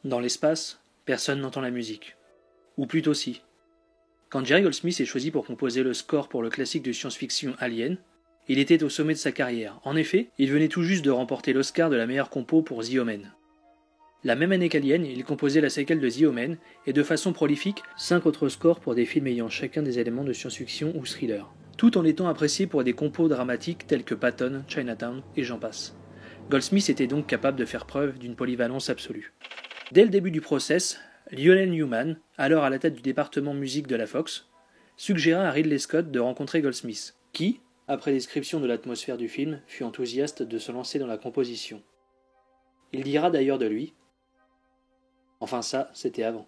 Dans l'espace, personne n'entend la musique. Ou plutôt si. Quand Jerry Goldsmith est choisi pour composer le score pour le classique de science-fiction Alien, il était au sommet de sa carrière. En effet, il venait tout juste de remporter l'Oscar de la meilleure compo pour The Omen. La même année qu'Alien, il composait la séquelle de The Omen, et de façon prolifique, 5 autres scores pour des films ayant chacun des éléments de science-fiction ou thriller, tout en étant apprécié pour des compos dramatiques tels que Patton, Chinatown et j'en passe. Goldsmith était donc capable de faire preuve d'une polyvalence absolue. Dès le début du process, Lionel Newman, alors à la tête du département musique de la Fox, suggéra à Ridley Scott de rencontrer Goldsmith, qui, après description de l'atmosphère du film, fut enthousiaste de se lancer dans la composition. Il dira d'ailleurs de lui « Enfin ça, c'était avant ».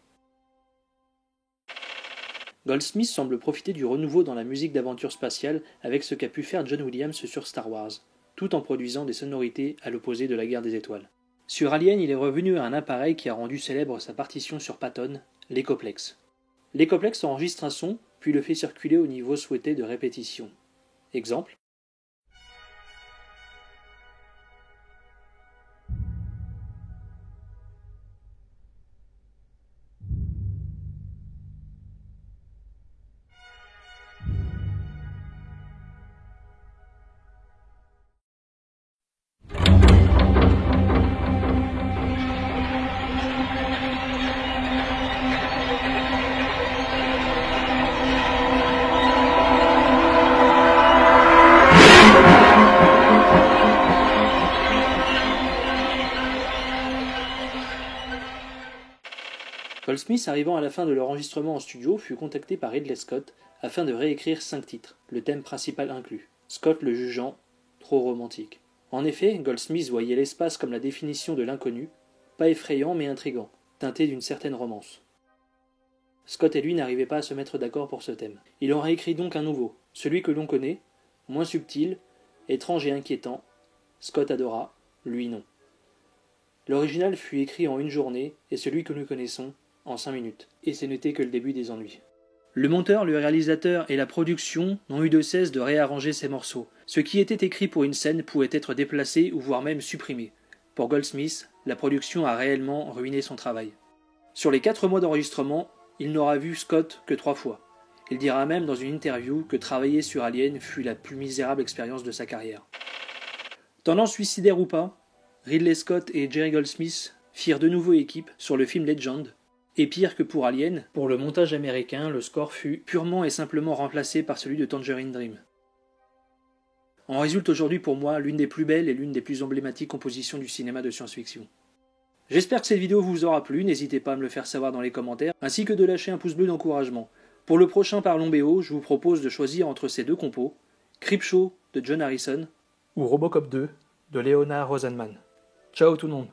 Goldsmith semble profiter du renouveau dans la musique d'aventure spatiale avec ce qu'a pu faire John Williams sur Star Wars, tout en produisant des sonorités à l'opposé de la guerre des étoiles. Sur Alien, il est revenu à un appareil qui a rendu célèbre sa partition sur Patton, l'Echoplex. L'Echoplex enregistre un son, puis le fait circuler au niveau souhaité de répétition. Exemple. Goldsmith, arrivant à la fin de l'enregistrement en studio, fut contacté par Ridley Scott afin de réécrire 5 titres, le thème principal inclus, Scott le jugeant trop romantique. En effet, Goldsmith voyait l'espace comme la définition de l'inconnu, pas effrayant mais intrigant, teinté d'une certaine romance. Scott et lui n'arrivaient pas à se mettre d'accord pour ce thème. Il en réécrit donc un nouveau, celui que l'on connaît, moins subtil, étrange et inquiétant. Scott adora, lui non. L'original fut écrit en 1 journée, et celui que nous connaissons, en 5 minutes, et ce n'était que le début des ennuis. Le monteur, le réalisateur et la production n'ont eu de cesse de réarranger ces morceaux. Ce qui était écrit pour une scène pouvait être déplacé ou voire même supprimé. Pour Goldsmith, la production a réellement ruiné son travail. Sur les 4 mois d'enregistrement, il n'aura vu Scott que 3 fois. Il dira même dans une interview que travailler sur Alien fut la plus misérable expérience de sa carrière. Tendance suicidaire ou pas, Ridley Scott et Jerry Goldsmith firent de nouveau équipe sur le film Legend. Et pire que pour Alien, pour le montage américain, le score fut purement et simplement remplacé par celui de Tangerine Dream. En résulte aujourd'hui pour moi l'une des plus belles et l'une des plus emblématiques compositions du cinéma de science-fiction. J'espère que cette vidéo vous aura plu, n'hésitez pas à me le faire savoir dans les commentaires, ainsi que de lâcher un pouce bleu d'encouragement. Pour le prochain Parlons BO, je vous propose de choisir entre ces 2 compos, Creepshow de John Harrison ou Robocop 2 de Leonard Rosenman. Ciao tout le monde.